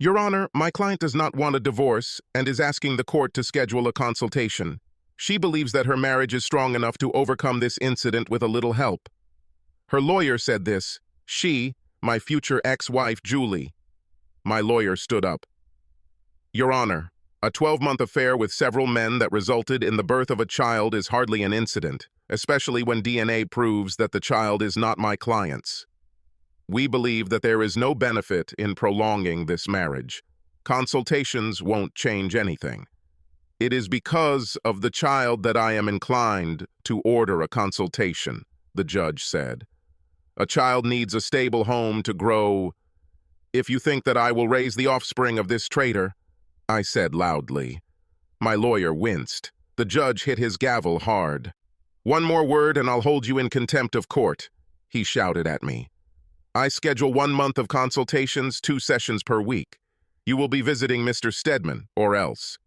Your Honor, my client does not want a divorce and is asking the court to schedule a consultation. She believes that her marriage is strong enough to overcome this incident with a little help. Her lawyer said this. She, my future ex-wife, Julie. My lawyer stood up. Your Honor, a 12-month affair with several men that resulted in the birth of a child is hardly an incident, especially when DNA proves that the child is not my client's. We believe that there is no benefit in prolonging this marriage. Consultations won't change anything. It is because of the child that I am inclined to order a consultation, the judge said. A child needs a stable home to grow. If you think that I will raise the offspring of this traitor, I said loudly. My lawyer winced. The judge hit his gavel hard. One more word and I'll hold you in contempt of court, he shouted at me. I schedule 1 month of consultations, 2 sessions per week. You will be visiting Mr. Stedman, or else.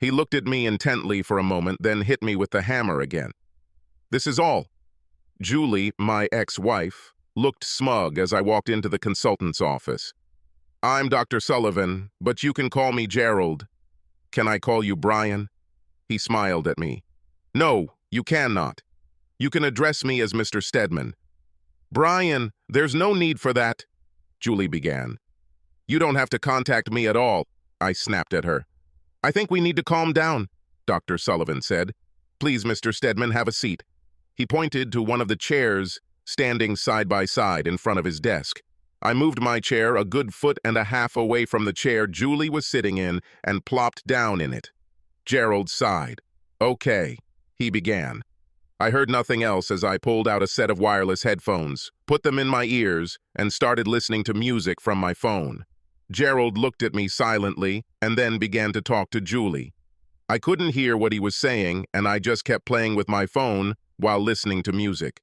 He looked at me intently for a moment, then hit me with the hammer again. This is all. Julie, my ex-wife, looked smug as I walked into the consultant's office. I'm Dr. Sullivan, but you can call me Gerald. Can I call you Brian? He smiled at me. No, you cannot. You can address me as Mr. Stedman. Brian, there's no need for that, Julie began. You don't have to contact me at all, I snapped at her. I think we need to calm down, Dr. Sullivan said. Please, Mr. Stedman, have a seat. He pointed to one of the chairs standing side by side in front of his desk. I moved my chair a good 1.5 feet away from the chair Julie was sitting in and plopped down in it. Gerald sighed. Okay, he began. I heard nothing else as I pulled out a set of wireless headphones, put them in my ears, and started listening to music from my phone. Gerald looked at me silently and then began to talk to Julie. I couldn't hear what he was saying, and I just kept playing with my phone while listening to music.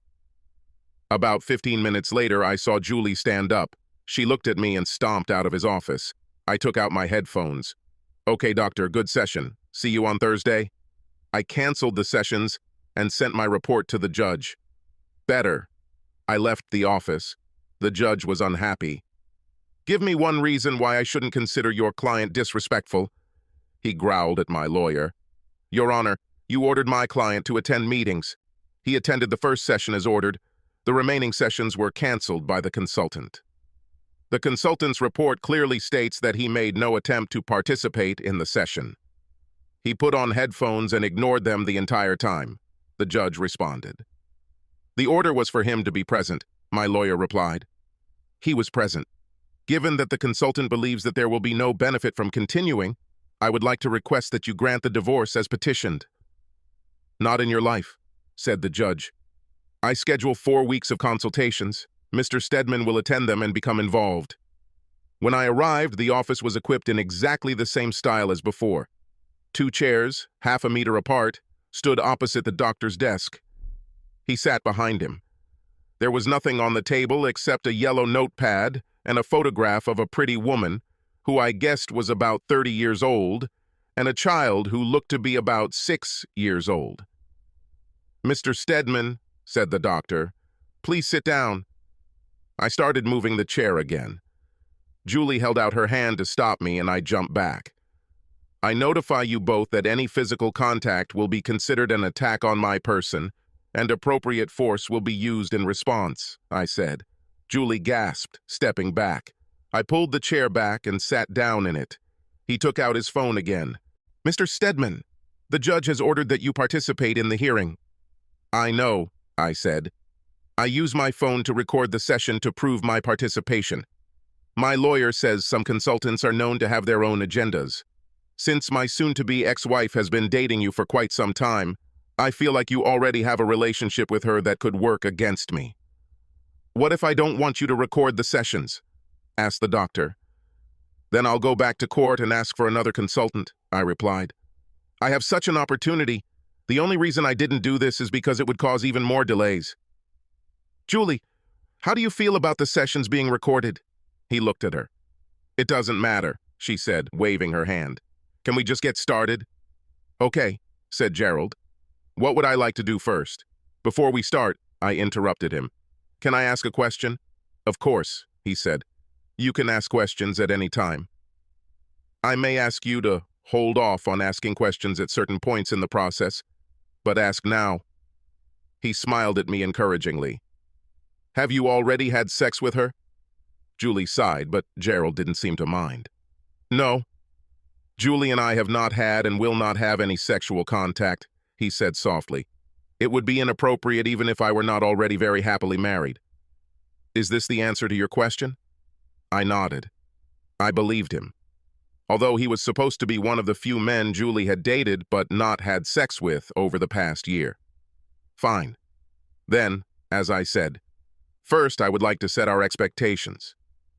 About 15 minutes later, I saw Julie stand up. She looked at me and stomped out of his office. I took out my headphones. Okay, doctor, good session. See you on Thursday? I canceled the sessions and sent my report to the judge. Better. I left the office. The judge was unhappy. Give me one reason why I shouldn't consider your client disrespectful, he growled at my lawyer. Your Honor, you ordered my client to attend meetings. He attended the first session as ordered. The remaining sessions were canceled by the consultant. The consultant's report clearly states that he made no attempt to participate in the session. He put on headphones and ignored them the entire time, the judge responded. The order was for him to be present, my lawyer replied. He was present. Given that the consultant believes that there will be no benefit from continuing, I would like to request that you grant the divorce as petitioned. Not in your life, said the judge. I schedule 4 weeks of consultations. Mr. Stedman will attend them and become involved. When I arrived, the office was equipped in exactly the same style as before. 2 chairs, 1/2 meter apart, stood opposite the doctor's desk. He sat behind him. There was nothing on the table except a yellow notepad and a photograph of a pretty woman, who I guessed was about 30 years old, and a child who looked to be about 6 years old. Mr. Stedman, said the doctor, please sit down. I started moving the chair again. Julie held out her hand to stop me, and I jumped back. I notify you both that any physical contact will be considered an attack on my person, and appropriate force will be used in response, I said. Julie gasped, stepping back. I pulled the chair back and sat down in it. He took out his phone again. Mr. Stedman, the judge has ordered that you participate in the hearing. I know, I said. I use my phone to record the session to prove my participation. My lawyer says some consultants are known to have their own agendas. Since my soon-to-be ex-wife has been dating you for quite some time, I feel like you already have a relationship with her that could work against me. What if I don't want you to record the sessions? Asked the doctor. Then I'll go back to court and ask for another consultant, I replied. I have such an opportunity. The only reason I didn't do this is because it would cause even more delays. Julie, how do you feel about the sessions being recorded? He looked at her. It doesn't matter, she said, waving her hand. Can we just get started? Okay, said Gerald. What would I like to do first? Before we start, I interrupted him. Can I ask a question? Of course, he said. You can ask questions at any time. I may ask you to hold off on asking questions at certain points in the process, but ask now." He smiled at me encouragingly. "Have you already had sex with her?" Julie sighed, but Gerald didn't seem to mind. "No. Julie and I have not had and will not have any sexual contact," he said softly. "It would be inappropriate even if I were not already very happily married." "Is this the answer to your question?" I nodded. I believed him. Although he was supposed to be one of the few men Julie had dated but not had sex with over the past year. Fine. Then, as I said, first I would like to set our expectations.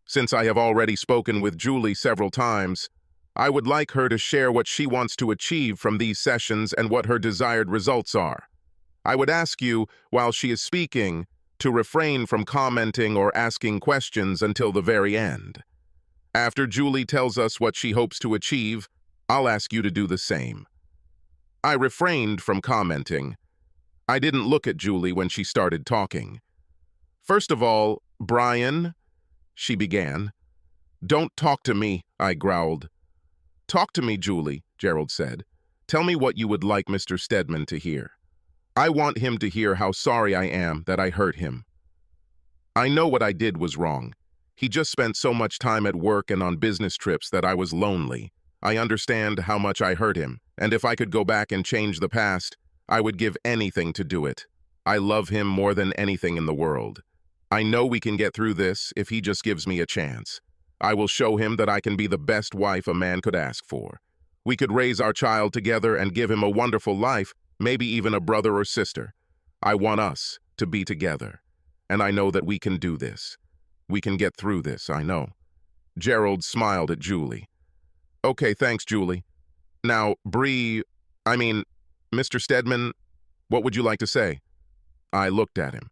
Since I have already spoken with Julie several times, I would like her to share what she wants to achieve from these sessions and what her desired results are. I would ask you, while she is speaking, to refrain from commenting or asking questions until the very end. After Julie tells us what she hopes to achieve, I'll ask you to do the same. I refrained from commenting. I didn't look at Julie when she started talking. "First of all, Brian," she began. "Don't talk to me," I growled. "Talk to me, Julie," Gerald said. "Tell me what you would like Mr. Stedman to hear. I want him to hear how sorry I am that I hurt him. I know what I did was wrong. He just spent so much time at work and on business trips that I was lonely. I understand how much I hurt him, and if I could go back and change the past, I would give anything to do it. I love him more than anything in the world. I know we can get through this if he just gives me a chance. I will show him that I can be the best wife a man could ask for. We could raise our child together and give him a wonderful life, maybe even a brother or sister. I want us to be together, and I know that we can do this. We can get through this, I know." Gerald smiled at Julie. "Okay, thanks, Julie. Now, Mr. Stedman, what would you like to say?" I looked at him.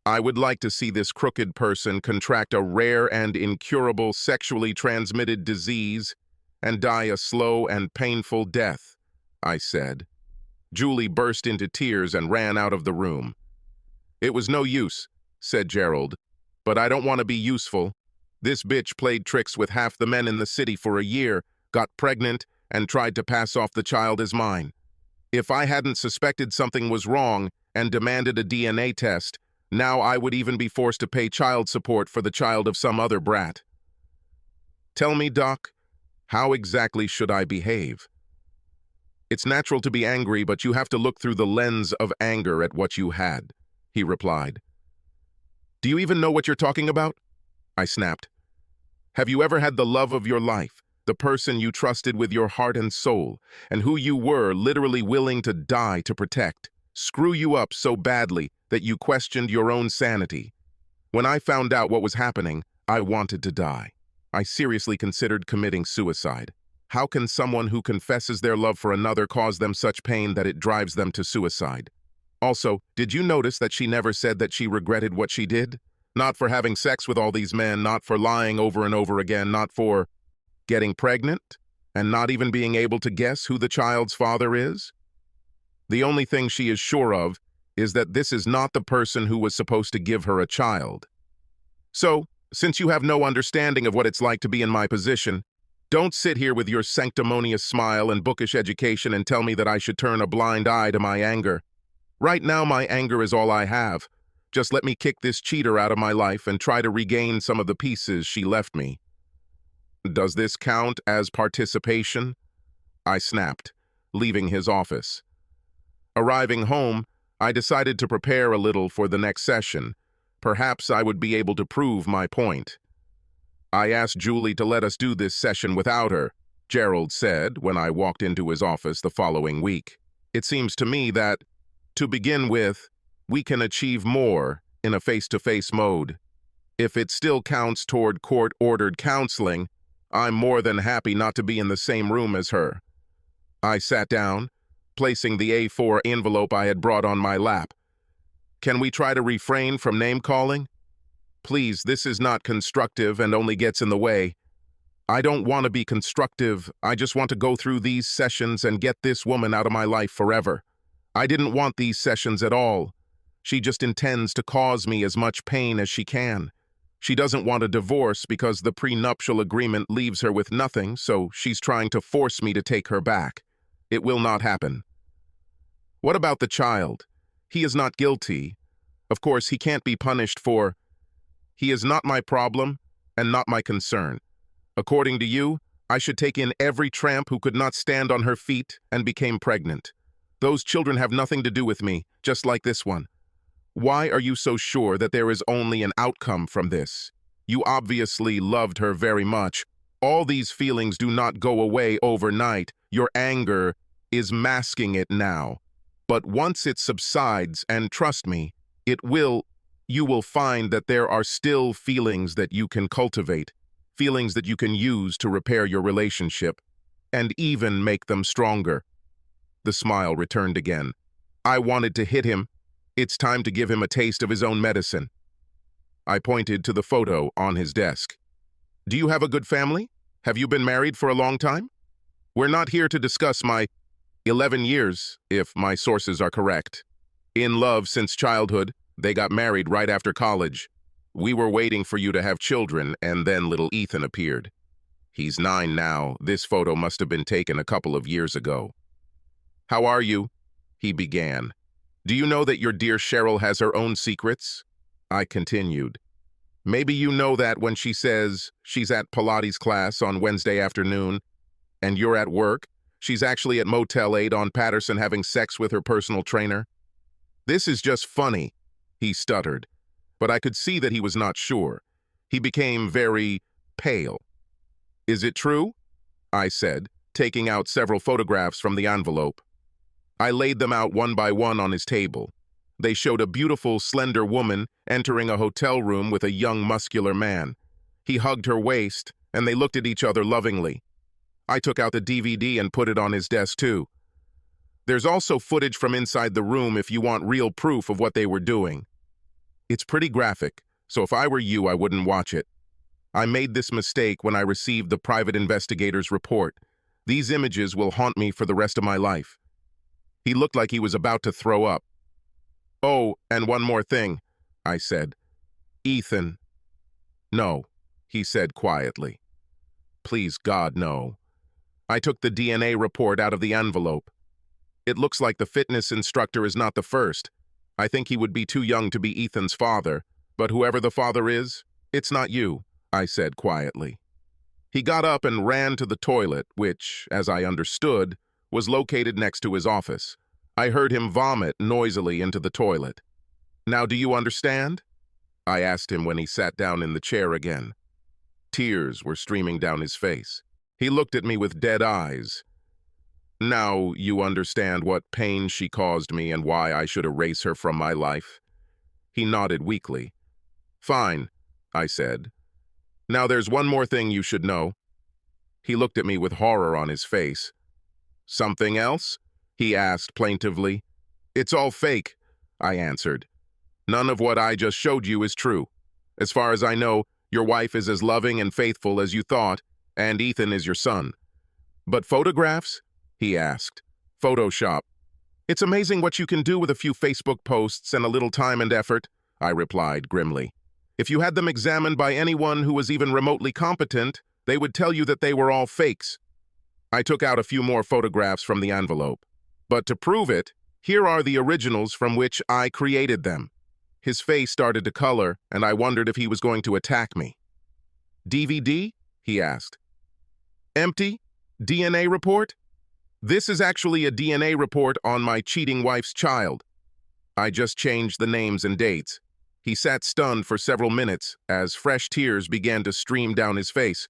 "I would like to see this crooked person contract a rare and incurable sexually transmitted disease and die a slow and painful death," I said. Julie burst into tears and ran out of the room. "It was no use," said Gerald, "but I don't want to be useful. This bitch played tricks with half the men in the city for a year, got pregnant, and tried to pass off the child as mine. If I hadn't suspected something was wrong and demanded a DNA test, now I would even be forced to pay child support for the child of some other brat. Tell me, Doc, how exactly should I behave?" "It's natural to be angry, but you have to look through the lens of anger at what you had," he replied. "Do you even know what you're talking about?" I snapped. "Have you ever had the love of your life, the person you trusted with your heart and soul, and who you were literally willing to die to protect, screw you up so badly that you questioned your own sanity? When I found out what was happening, I wanted to die. I seriously considered committing suicide. How can someone who confesses their love for another cause them such pain that it drives them to suicide? Also, did you notice that she never said that she regretted what she did? Not for having sex with all these men, not for lying over and over again, not for getting pregnant, and not even being able to guess who the child's father is? The only thing she is sure of is that this is not the person who was supposed to give her a child. So, since you have no understanding of what it's like to be in my position, don't sit here with your sanctimonious smile and bookish education and tell me that I should turn a blind eye to my anger. Right now, my anger is all I have. Just let me kick this cheater out of my life and try to regain some of the pieces she left me." "Does this count as participation?" I snapped, leaving his office. Arriving home, I decided to prepare a little for the next session. Perhaps I would be able to prove my point. "I asked Julie to let us do this session without her," Gerald said when I walked into his office the following week. "It seems to me that, to begin with, we can achieve more in a face-to-face mode. If it still counts toward court-ordered counseling, I'm more than happy not to be in the same room as her." I sat down, placing the A4 envelope I had brought on my lap. "Can we try to refrain from name-calling? Please, this is not constructive and only gets in the way. I don't want to be constructive. I just want to go through these sessions and get this woman out of my life forever. I didn't want these sessions at all. She just intends to cause me as much pain as she can. She doesn't want a divorce because the prenuptial agreement leaves her with nothing, so she's trying to force me to take her back. It will not happen. What about the child? He is not guilty. Of course, he can't be punished for... He is not my problem and not my concern. According to you, I should take in every tramp who could not stand on her feet and became pregnant. Those children have nothing to do with me, just like this one. Why are you so sure that there is only an outcome from this? You obviously loved her very much. All these feelings do not go away overnight. Your anger is masking it now. But once it subsides, and trust me, you will find that there are still feelings that you can cultivate, feelings that you can use to repair your relationship, and even make them stronger. The smile returned again. I wanted to hit him. It's time to give him a taste of his own medicine. I pointed to the photo on his desk. Do you have a good family? Have you been married for a long time? We're not here to discuss my 11 years, if my sources are correct. In love since childhood, they got married right after college. We were waiting for you to have children, and then little Ethan appeared. He's 9 now. This photo must have been taken a couple of years ago. How are you? He began. Do you know that your dear Cheryl has her own secrets? I continued. Maybe you know that when she says she's at Pilates class on Wednesday afternoon, and you're at work, she's actually at Motel 8 on Patterson having sex with her personal trainer. This is just funny, he stuttered, but I could see that he was not sure. He became very pale. Is it true? I said, taking out several photographs from the envelope. I laid them out one by one on his table. They showed a beautiful, slender woman entering a hotel room with a young, muscular man. He hugged her waist, and they looked at each other lovingly. I took out the DVD and put it on his desk, too. There's also footage from inside the room if you want real proof of what they were doing. It's pretty graphic, so if I were you, I wouldn't watch it. I made this mistake when I received the private investigator's report. These images will haunt me for the rest of my life. He looked like he was about to throw up. Oh, and one more thing, I said. Ethan. No, he said quietly. Please, God, no. I took the DNA report out of the envelope. It looks like the fitness instructor is not the first. I think he would be too young to be Ethan's father, but whoever the father is, it's not you, I said quietly. He got up and ran to the toilet, which, as I understood, was located next to his office. I heard him vomit noisily into the toilet. Now, do you understand? I asked him when he sat down in the chair again. Tears were streaming down his face. He looked at me with dead eyes. Now you understand what pain she caused me and why I should erase her from my life? He nodded weakly. Fine, I said. Now there's one more thing you should know. He looked at me with horror on his face. Something else? He asked plaintively. It's all fake, I answered. None of what I just showed you is true. As far as I know, your wife is as loving and faithful as you thought, and Ethan is your son. But photographs? He asked. Photoshop. It's amazing what you can do with a few Facebook posts and a little time and effort, I replied grimly. If you had them examined by anyone who was even remotely competent, they would tell you that they were all fakes. I took out a few more photographs from the envelope. But to prove it, here are the originals from which I created them. His face started to color, and I wondered if he was going to attack me. DVD? He asked. Empty? DNA report? This is actually a DNA report on my cheating wife's child. I just changed the names and dates. He sat stunned for several minutes as fresh tears began to stream down his face.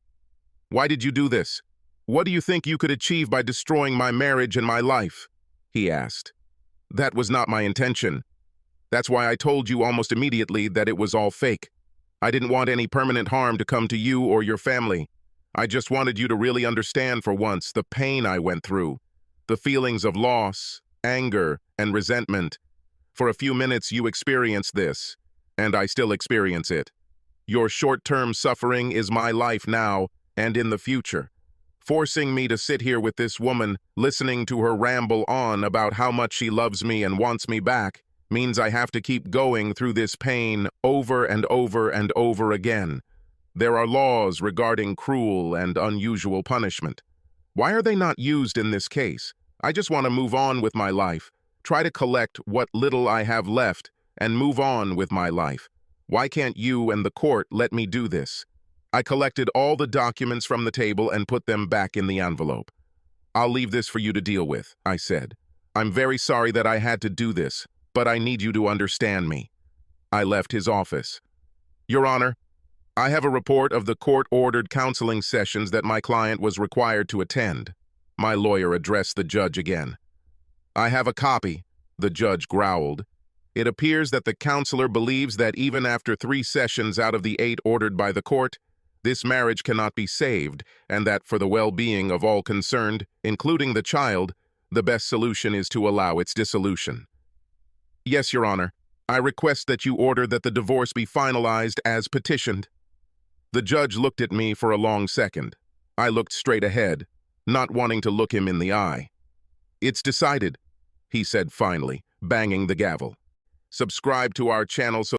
Why did you do this? What do you think you could achieve by destroying my marriage and my life? He asked. That was not my intention. That's why I told you almost immediately that it was all fake. I didn't want any permanent harm to come to you or your family. I just wanted you to really understand for once the pain I went through, the feelings of loss, anger, and resentment. For a few minutes you experienced this, and I still experience it. Your short-term suffering is my life now and in the future. Forcing me to sit here with this woman, listening to her ramble on about how much she loves me and wants me back, means I have to keep going through this pain over and over and over again. There are laws regarding cruel and unusual punishment. Why are they not used in this case? I just want to move on with my life, try to collect what little I have left, and move on with my life. Why can't you and the court let me do this? I collected all the documents from the table and put them back in the envelope. I'll leave this for you to deal with, I said. I'm very sorry that I had to do this, but I need you to understand me. I left his office. Your Honor, I have a report of the court-ordered counseling sessions that my client was required to attend. My lawyer addressed the judge again. I have a copy, the judge growled. It appears that the counselor believes that even after 3 sessions out of the 8 ordered by the court, this marriage cannot be saved, and that for the well-being of all concerned, including the child, the best solution is to allow its dissolution. Yes, Your Honor, I request that you order that the divorce be finalized as petitioned. The judge looked at me for a long second. I looked straight ahead, not wanting to look him in the eye. It's decided, he said finally, banging the gavel. Subscribe to our channel so